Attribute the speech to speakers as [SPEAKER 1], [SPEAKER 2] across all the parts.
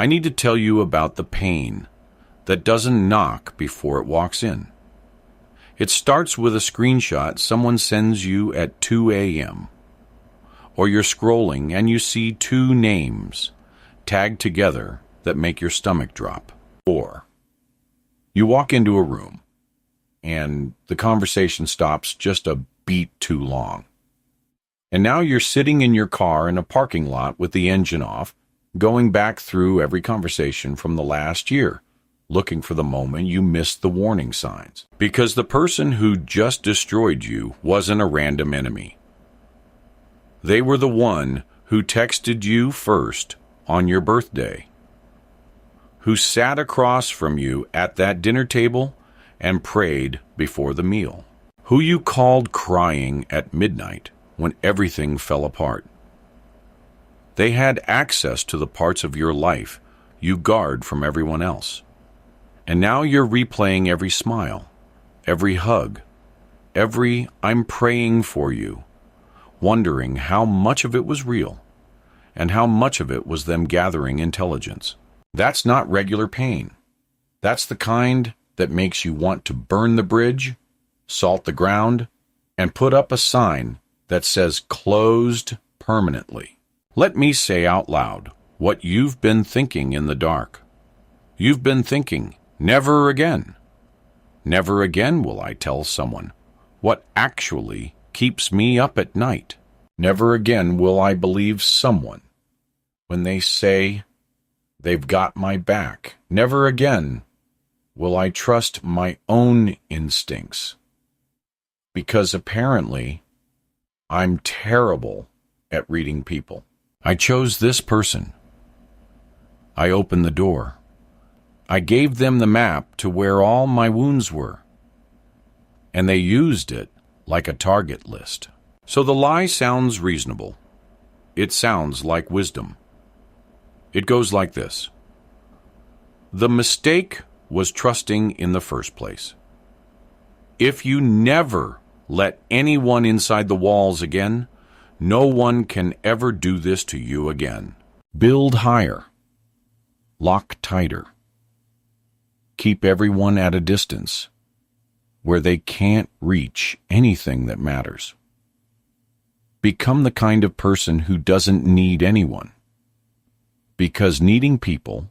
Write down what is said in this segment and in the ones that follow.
[SPEAKER 1] I need to tell you about the pain that doesn't knock before it walks in. It starts with a screenshot someone sends you at 2 a.m. Or you're scrolling and you see two names tagged together that make your stomach drop. Or you walk into a room and the conversation stops just a beat too long. And now you're sitting in your car in a parking lot with the engine off, going back through every conversation from the last year, looking for the moment you missed the warning signs. Because the person who just destroyed you wasn't a random enemy. They were the one who texted you first on your birthday, who sat across from you at that dinner table and prayed before the meal, who you called crying at midnight when everything fell apart. They had access to the parts of your life you guard from everyone else. And now you're replaying every smile, every hug, every "I'm praying for you," wondering how much of it was real and how much of it was them gathering intelligence. That's not regular pain. That's the kind that makes you want to burn the bridge, salt the ground, and put up a sign that says "closed permanently." Let me say out loud what you've been thinking in the dark. You've been thinking, never again. Never again will I tell someone what actually keeps me up at night. Never again will I believe someone when they say they've got my back. Never again will I trust my own instincts. Because apparently, I'm terrible at reading people. I chose this person. I opened the door. I gave them the map to where all my wounds were. And they used it like a target list. So the lie sounds reasonable. It sounds like wisdom. It goes like this. The mistake was trusting in the first place. If you never let anyone inside the walls again, no one can ever do this to you again. Build higher. Lock tighter. Keep everyone at a distance where they can't reach anything that matters. Become the kind of person who doesn't need anyone, because needing people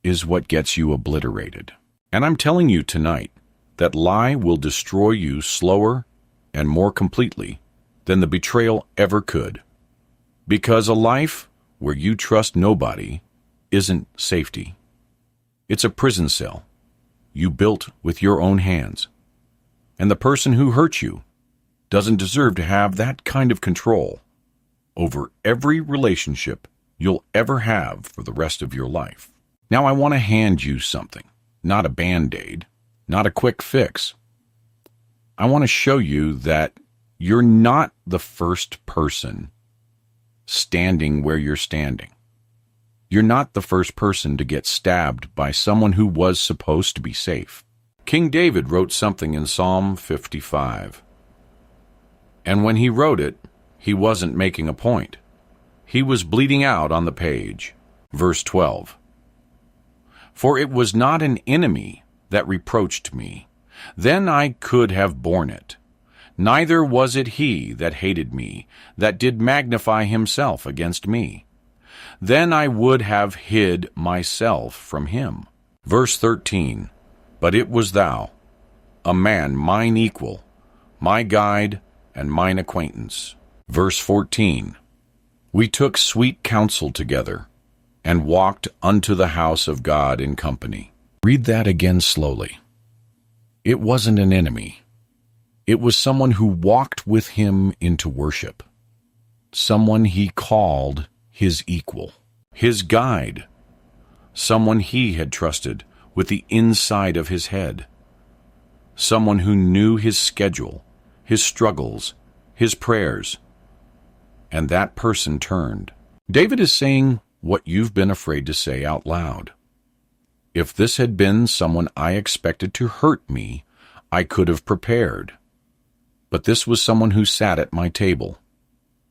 [SPEAKER 1] is what gets you obliterated. And I'm telling you tonight that lie will destroy you slower and more completely than the betrayal ever could. Because a life where you trust nobody isn't safety. It's a prison cell you built with your own hands. And the person who hurt you doesn't deserve to have that kind of control over every relationship you'll ever have for the rest of your life. Now I want to hand you something, not a Band-Aid, not a quick fix. I want to show you that you're not the first person standing where you're standing. You're not the first person to get stabbed by someone who was supposed to be safe. King David wrote something in Psalm 55. And when he wrote it, he wasn't making a point. He was bleeding out on the page. Verse 12. For it was not an enemy that reproached me. Then I could have borne it. Neither was it he that hated me, that did magnify himself against me. Then I would have hid myself from him. Verse 13. But it was thou, a man mine equal, my guide and mine acquaintance. Verse 14. We took sweet counsel together, and walked unto the house of God in company. Read that again slowly. It wasn't an enemy. It was someone who walked with him into worship. Someone he called his equal. His guide. Someone he had trusted with the inside of his head. Someone who knew his schedule, his struggles, his prayers. And that person turned. David is saying what you've been afraid to say out loud. If this had been someone I expected to hurt me, I could have prepared. But this was someone who sat at my table,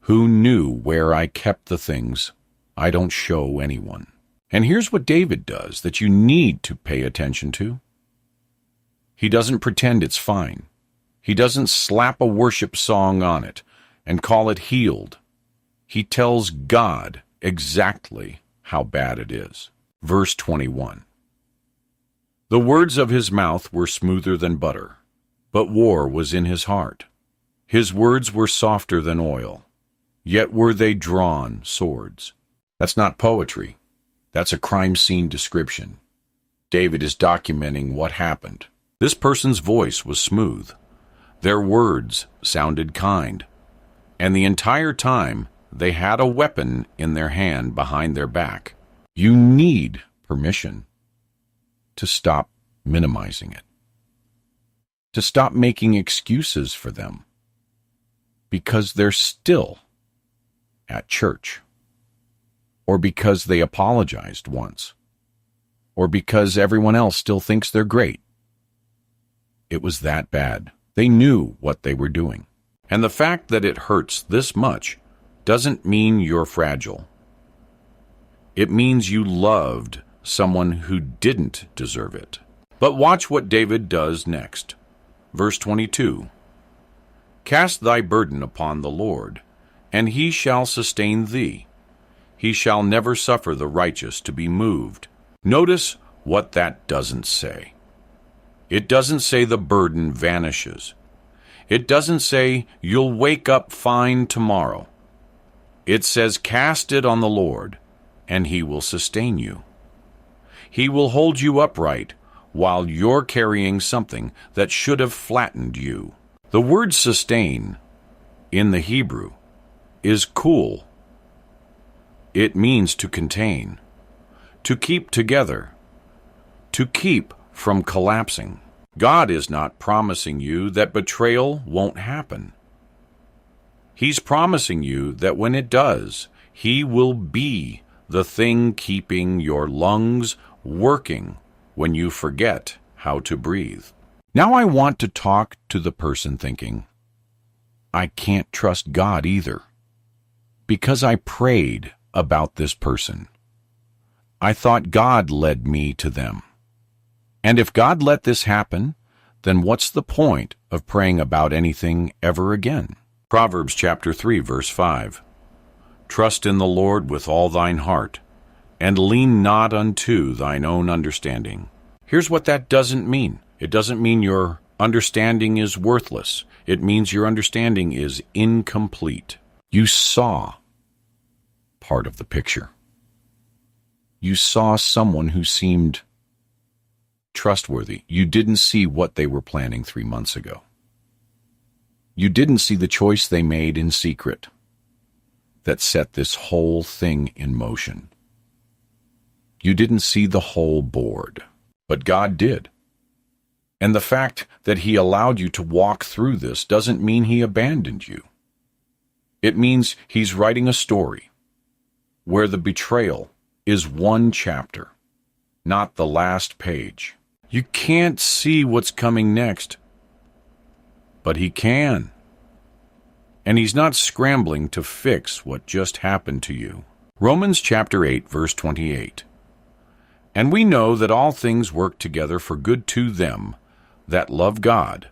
[SPEAKER 1] who knew where I kept the things I don't show anyone. And here's what David does that you need to pay attention to. He doesn't pretend it's fine. He doesn't slap a worship song on it and call it healed. He tells God exactly how bad it is. Verse 21. The words of his mouth were smoother than butter, but war was in his heart. His words were softer than oil, yet were they drawn swords. That's not poetry. That's a crime scene description. David is documenting what happened. This person's voice was smooth. Their words sounded kind. And the entire time, they had a weapon in their hand behind their back. You need permission to stop minimizing it, to stop making excuses for them, because they're still at church, or because they apologized once, or because everyone else still thinks they're great. It was that bad. They knew what they were doing. And the fact that it hurts this much doesn't mean you're fragile. It means you loved someone who didn't deserve it. But watch what David does next. Verse 22. Cast thy burden upon the Lord, and he shall sustain thee. He shall never suffer the righteous to be moved. Notice what that doesn't say. It doesn't say the burden vanishes. It doesn't say you'll wake up fine tomorrow. It says cast it on the Lord, and he will sustain you. He will hold you upright while you're carrying something that should have flattened you. The word sustain in the Hebrew is kul. It means to contain, to keep together, to keep from collapsing. God is not promising you that betrayal won't happen. He's promising you that when it does, he will be the thing keeping your lungs working when you forget how to breathe. Now I want to talk to the person thinking, I can't trust God either, because I prayed about this person. I thought God led me to them. And if God let this happen, then what's the point of praying about anything ever again? Proverbs chapter 3, verse 5. Trust in the Lord with all thine heart, and lean not unto thine own understanding. Here's what that doesn't mean. It doesn't mean your understanding is worthless. It means your understanding is incomplete. You saw part of the picture. You saw someone who seemed trustworthy. You didn't see what they were planning 3 months ago. You didn't see the choice they made in secret that set this whole thing in motion. You didn't see the whole board, but God did. And the fact that he allowed you to walk through this doesn't mean he abandoned you. It means he's writing a story where the betrayal is one chapter, not the last page. You can't see what's coming next, but he can. And he's not scrambling to fix what just happened to you. Romans chapter 8, verse 28. And we know that all things work together for good to them that love God,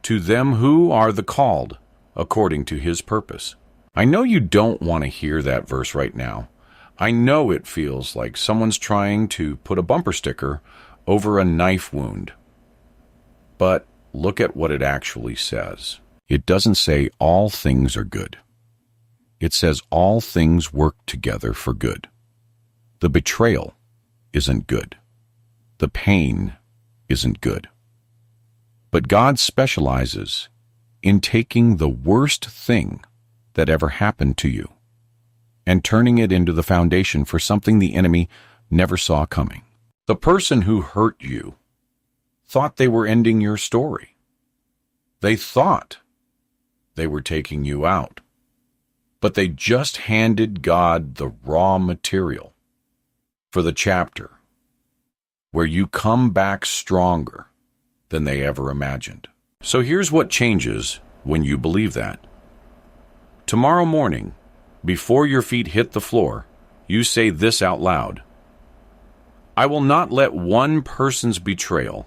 [SPEAKER 1] to them who are the called according to his purpose. I know you don't want to hear that verse right now. I know it feels like someone's trying to put a bumper sticker over a knife wound. But look at what it actually says. It doesn't say all things are good. It says all things work together for good. The betrayal isn't good. The pain isn't good. But God specializes in taking the worst thing that ever happened to you and turning it into the foundation for something the enemy never saw coming. The person who hurt you thought they were ending your story. They thought they were taking you out, but they just handed God the raw material for the chapter where you come back stronger than they ever imagined. So here's what changes when you believe that. Tomorrow morning, before your feet hit the floor, you say this out loud: I will not let one person's betrayal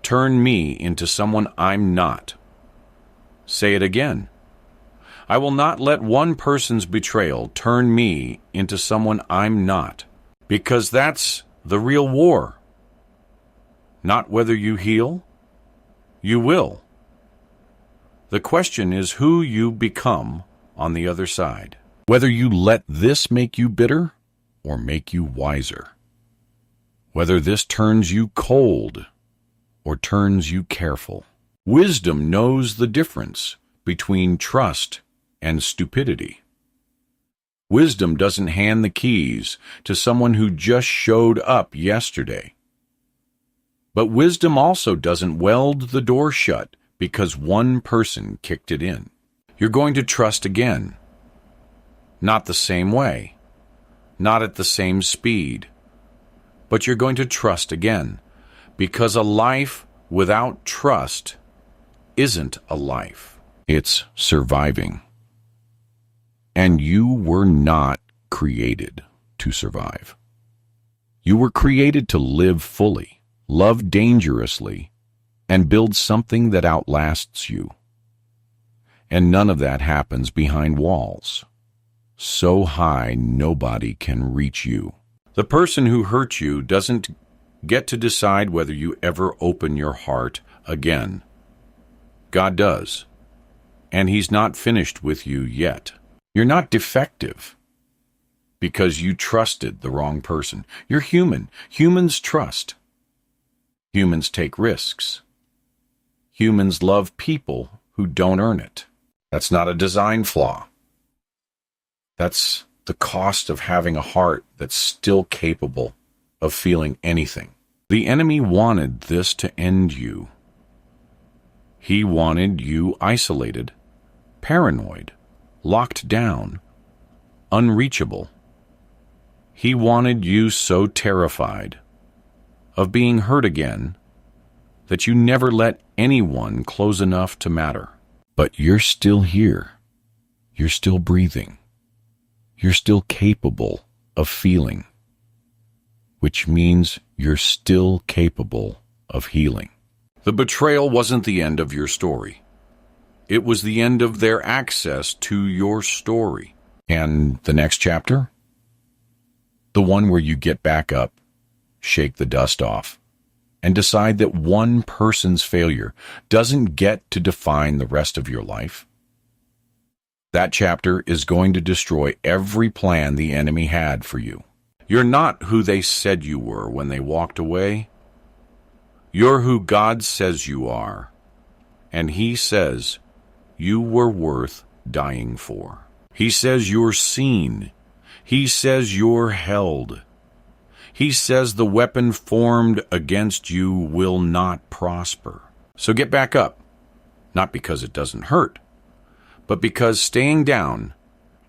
[SPEAKER 1] turn me into someone I'm not. Say it again. I will not let one person's betrayal turn me into someone I'm not, because that's the real war. Not whether you heal, you will. The question is who you become on the other side. Whether you let this make you bitter or make you wiser. Whether this turns you cold or turns you careful. Wisdom knows the difference between trust and stupidity. Wisdom doesn't hand the keys to someone who just showed up yesterday. But wisdom also doesn't weld the door shut because one person kicked it in. You're going to trust again. Not the same way, not at the same speed, but you're going to trust again, because a life without trust isn't a life. It's surviving. And you were not created to survive. You were created to live fully, love dangerously, and build something that outlasts you. And none of that happens behind walls. So high nobody can reach you. The person who hurt you doesn't get to decide whether you ever open your heart again. God does. And He's not finished with you yet. You're not defective because you trusted the wrong person. You're human. Humans trust. Humans take risks. Humans love people who don't earn it. That's not a design flaw. That's the cost of having a heart that's still capable of feeling anything. The enemy wanted this to end you. He wanted you isolated, paranoid, locked down, unreachable. He wanted you so terrified of being hurt again that you never let anyone close enough to matter. But you're still here. You're still breathing. You're still capable of feeling, which means you're still capable of healing. The betrayal wasn't the end of your story. It was the end of their access to your story. And the next chapter? The one where you get back up, shake the dust off, and decide that one person's failure doesn't get to define the rest of your life. That chapter is going to destroy every plan the enemy had for you. You're not who they said you were when they walked away. You're who God says you are, and He says you were worth dying for. He says you're seen. He says you're held. He says the weapon formed against you will not prosper. So get back up, not because it doesn't hurt, but because staying down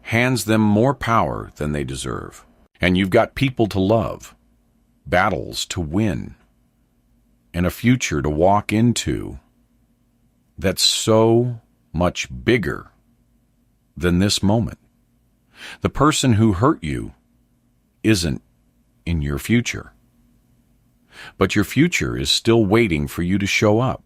[SPEAKER 1] hands them more power than they deserve. And you've got people to love, battles to win, and a future to walk into that's so much bigger than this moment. The person who hurt you isn't in your future, but your future is still waiting for you to show up.